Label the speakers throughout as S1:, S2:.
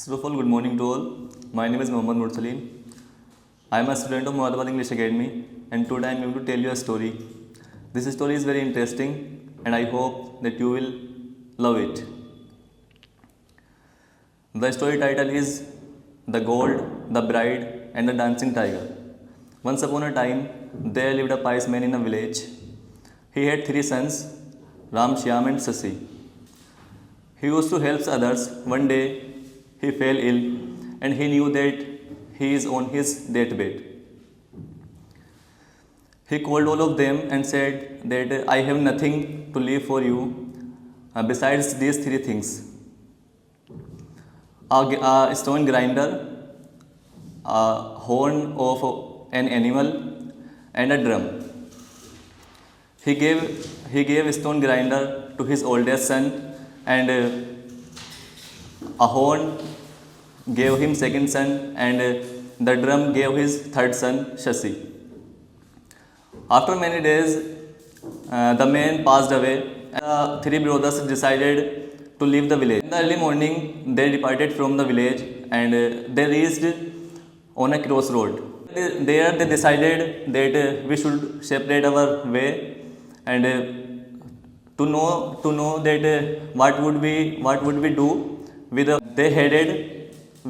S1: First of all, good morning to all. My name is Mohammad Mursaleen. I am a student of Muradabad English Academy, and today I am going to tell you a story. This story is very interesting and I hope that you will love it. The story title is The Gold, the Bride and the Dancing Tiger. Once upon a time, there lived a pious man in a village. He had 3 sons, Ram, Shyam and Sasi. He used to help others. One day, he fell ill and he knew that he is on his deathbed. He called all of them and said that I have nothing to leave for you besides these 3 things: a stone grinder, a horn of an animal, and a drum. He gave a stone grinder to his oldest son, and a horn gave him second son, and the drum gave his third son Shashi. After many days, the man passed away. The 3 brothers decided to leave the village. In the early morning, they departed from the village and they reached on a crossroad. There they decided that we should separate our way, and to know that what would we do with they headed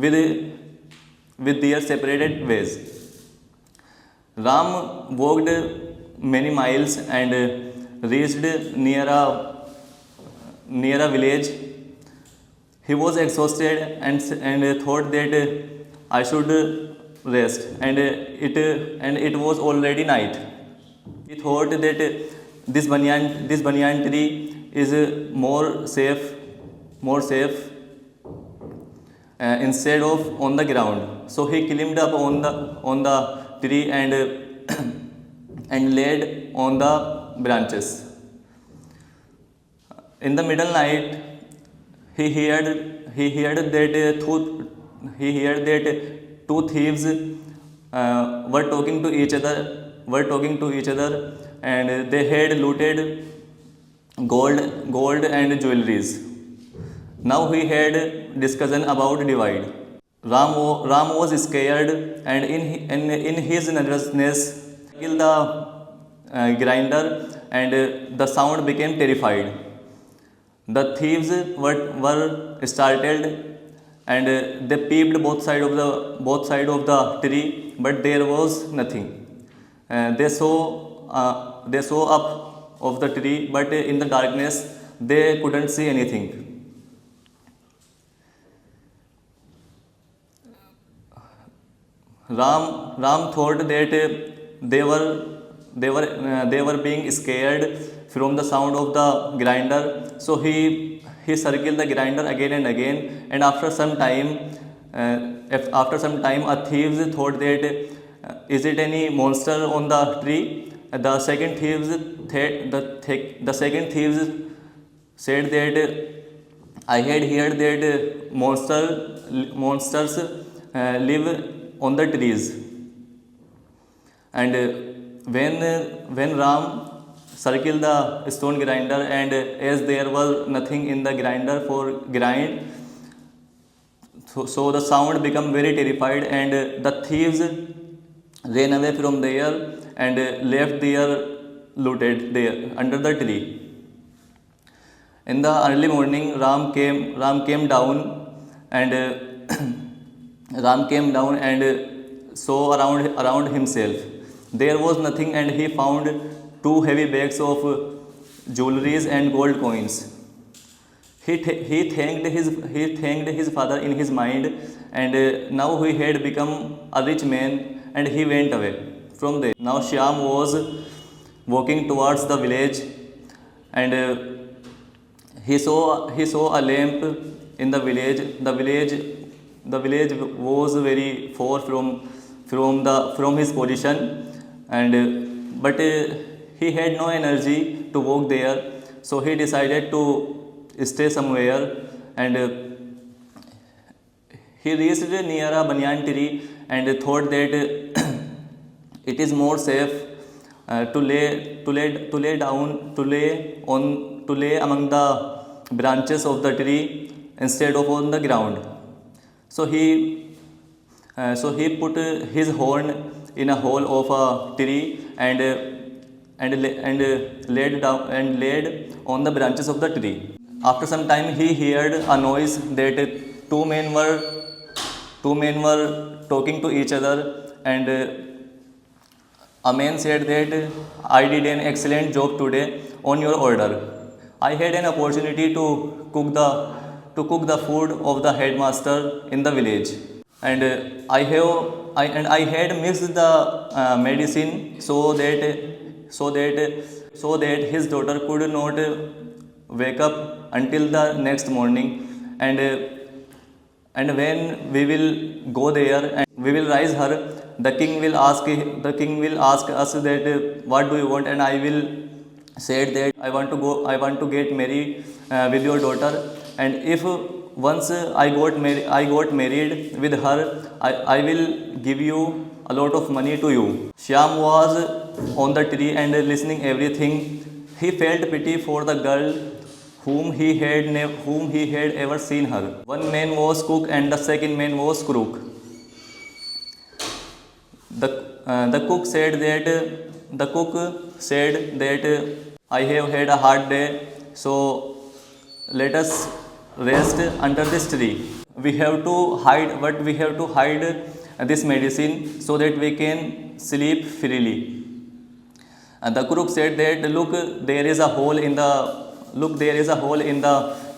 S1: with their separated ways. Ram walked many miles and reached near a village. He was exhausted and thought that I should rest, and it was already night. He thought that this banyan tree is more safe instead of on the ground. So he climbed up on the tree and and laid on the branches. In the middle night, he heard that two thieves were talking to each other, and they had looted gold and jewelries. Now he had discussion about divide. Ram was scared, and in his nervousness, killed the grinder, and the sound became terrified. The thieves were startled, and they peeped both side of the tree, but there was nothing. They saw up of the tree, but in the darkness they couldn't see anything. Ram thought that they were being scared from the sound of the grinder, so he circled the grinder again and again. And after some time, a thieves thought that is it any monster on the tree? The second thieves said that I had heard that monsters live on the trees. And when Ram circled the stone grinder, and as there was nothing in the grinder for grind, so the sound became very terrified, and the thieves ran away from there and left their looted there under the tree. In the early morning, Ram came down and saw around himself. There was nothing, and he found 2 heavy bags of jewelries and gold coins. He thanked his father in his mind, and now he had become a rich man, and he went away from there. Now Shyam was walking towards the village, and he saw a lamp in the village. The village was very far from his position, and but he had no energy to walk there, so he decided to stay somewhere, and he reached near a banyan tree and thought that it is more safe to lay among the branches of the tree instead of on the ground. So he put his horn in a hole of a tree and laid on the branches of the tree. After some time, he heard a noise that two men were talking to each other, and a man said that I did an excellent job today on your order. I had an opportunity to cook the food of the headmaster in the village, and I had mixed the medicine so that his daughter could not wake up until the next morning, and when we will go there and we will raise her, the king will ask us that what do you want, and I will said that I want to get married with your daughter, and if once I got married with her, I will give you a lot of money to you. Shyam was on the tree and listening everything. He felt pity for the girl whom he had ever seen her. One man was cook and the second man was crook. The cook said that I have had a hard day, so let us rest under this tree. We have to hide this medicine so that we can sleep freely. And the crook said that look, there is a hole in the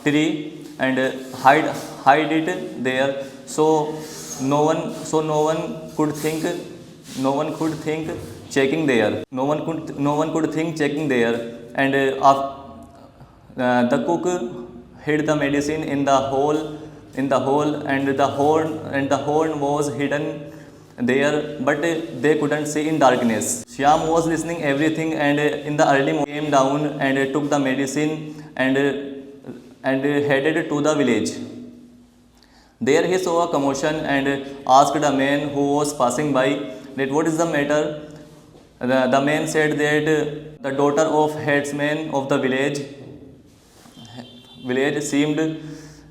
S1: tree, and hide it there, so no one could think checking there. No one could think checking there. And the cook hid the medicine in the hole, and the horn was hidden there, but they couldn't see in darkness. Shyam was listening everything, and in the early morning came down and took the medicine and headed to the village. There he saw a commotion and asked a man who was passing by that what is the matter. The man said that the daughter of headsman of the village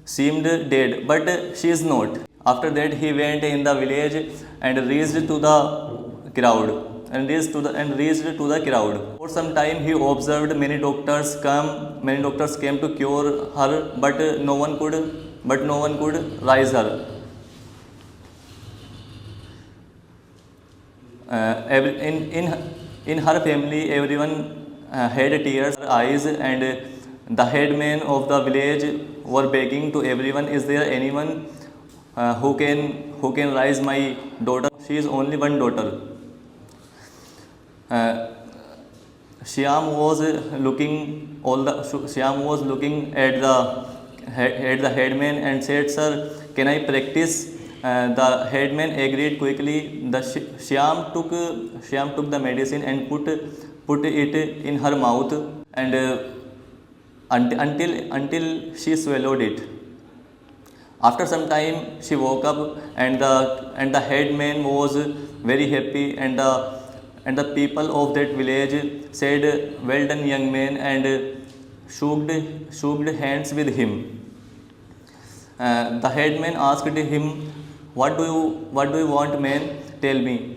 S1: seemed dead, but she is not. After that he went in the village and reached to the crowd. For some time he observed many doctors came to cure her, but no one could raise her. In her family, everyone had tears in their eyes, and the headman of the village were begging to everyone, is there anyone who can raise my daughter? She is only one daughter. Shyam was looking at the headman and said, sir, can I practice? The headman agreed quickly. Shyam took the medicine and put it in her mouth, and until she swallowed it. After some time she woke up, and the headman was very happy, and the people of that village said, well done young man, and shook hands with him. The headman asked him, what do you want, man? Tell me.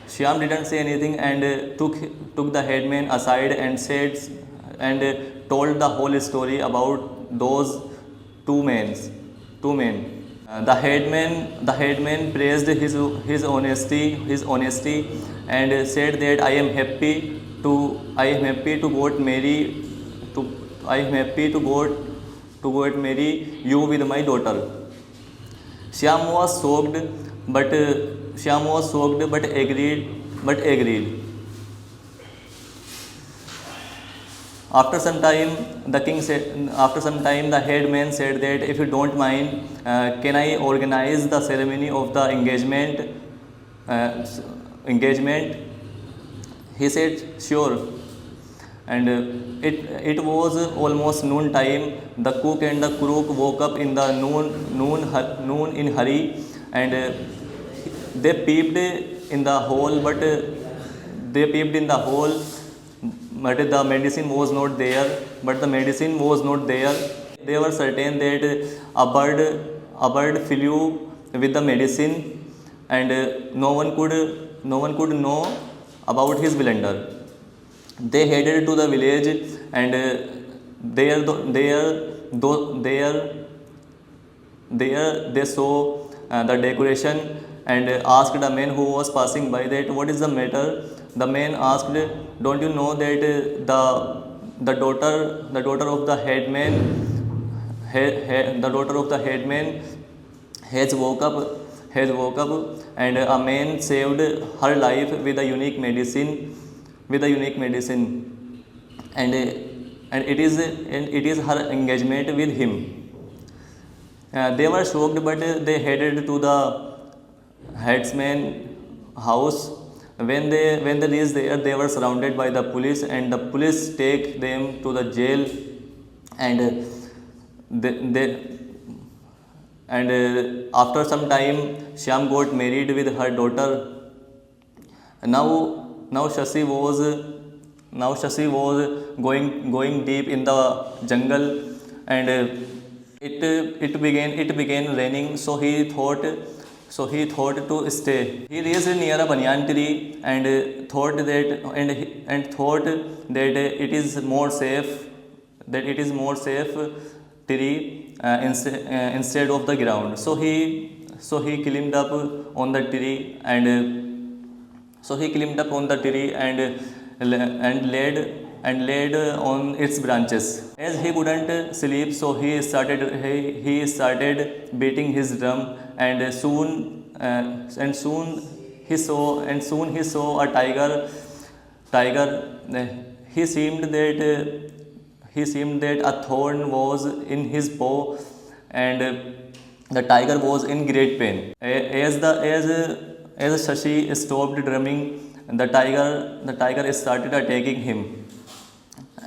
S1: Shyam didn't say anything and took the headman aside and told the whole story about those two men. The headman praised his honesty and said that I am happy to marry you with my daughter. Shyam was shocked, but agreed. After some time, the headman said that if you don't mind, can I organize the ceremony of the engagement? He said, sure. And it was almost noon time. The cook and the crook woke up in the noon in hurry, and they peeped in the hole, but the medicine was not there. They were certain that a bird with the medicine, and no one could know about his blunder. They headed to the village, and there tho- there there they saw the decoration, and asked a man who was passing by that what is the matter. The man asked, don't you know that the daughter of the headman the daughter of the headman has woke up, and a man saved her life with a unique medicine, and it is her engagement with him. They were shocked, but they headed to the headsman house. When they reached there, they were surrounded by the police, and the police take them to the jail, and they after some time, Shyam got married with her daughter. Now Shashi was going deep in the jungle, and it began raining. So he thought to stay. He reached near a banyan tree, and thought that it is more safe tree instead of the ground. So he climbed up on the tree, and laid on its branches. As he couldn't sleep, so he started beating his drum, and soon he saw a tiger. He seemed that a thorn was in his paw, and the tiger was in great pain. As Shashi stopped drumming, the tiger started attacking him.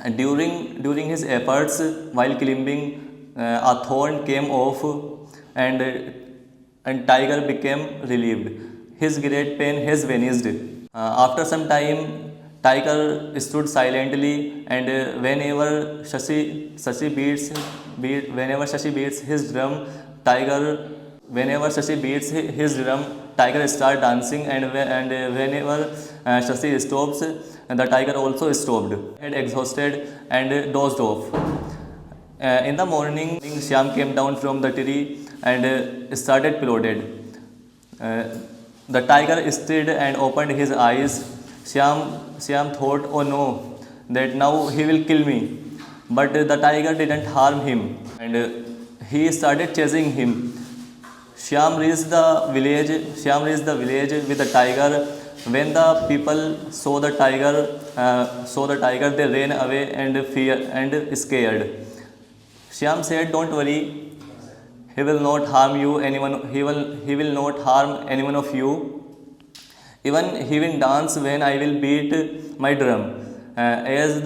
S1: And during his efforts while climbing, a thorn came off, and tiger became relieved. His great pain has vanished. After some time, tiger stood silently, and whenever Shashi beats his drum, tiger start dancing, and whenever Shashi stops, the tiger also stopped. Had exhausted and dozed off. In the morning, Shyam came down from the tree and started plotted. The tiger stirred and opened his eyes. Shyam thought, oh no, that now he will kill me. But the tiger didn't harm him, and he started chasing him. Shyam reached the village with the tiger. When the people saw the tiger, they ran away and scared. Shyam said, don't worry, he will not harm anyone of you. Even he will dance when I will beat my drum. As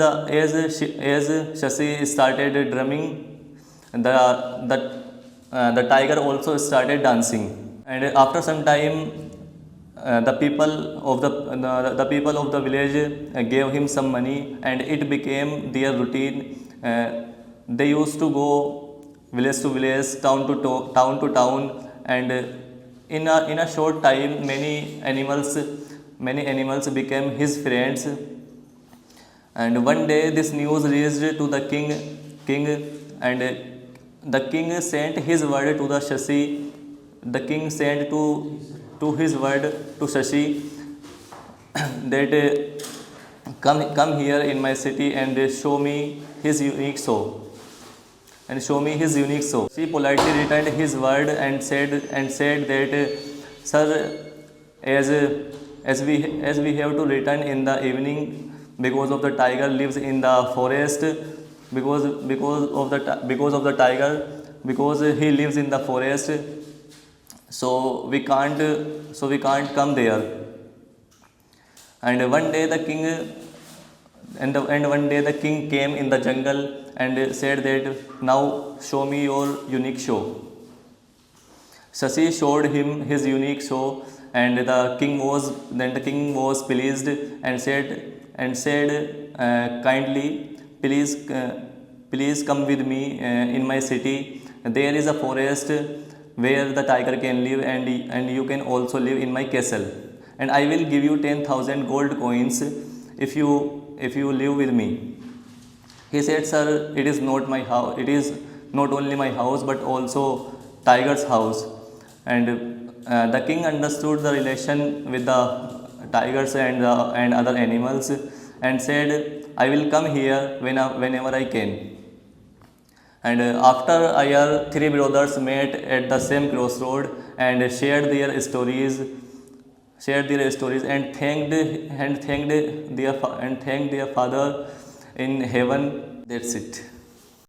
S1: Shashi started drumming, the tiger also started dancing. And after some time, the people of the village gave him some money, and it became their routine. They used to go village to village, town to town, and in a short time, many animals became his friends. And one day, this news reached to the king, and the king sent his word to the Shashi. The king sent to his word to Shashi that come here in my city and show me his unique show. She politely returned his word and said that, sir, as we have to return in the evening, because of the tiger lives in the forest, because he lives in the forest, so we can't come there. And one day the king came in the jungle and said that, now show me your unique show. Shashi showed him his unique show, and the king was pleased and said kindly, please come with me in my city. There is a forest where the tiger can live, and you can also live in my castle, and I will give you 10,000 gold coins if you live with me. He said, sir, it is not my house, it is not only my house but also tiger's house. And the king understood the relation with the tigers and other animals, and said, I will come here whenever I can. And after a year, three brothers met at the same crossroad and shared their stories, and thanked their father in heaven. That's it.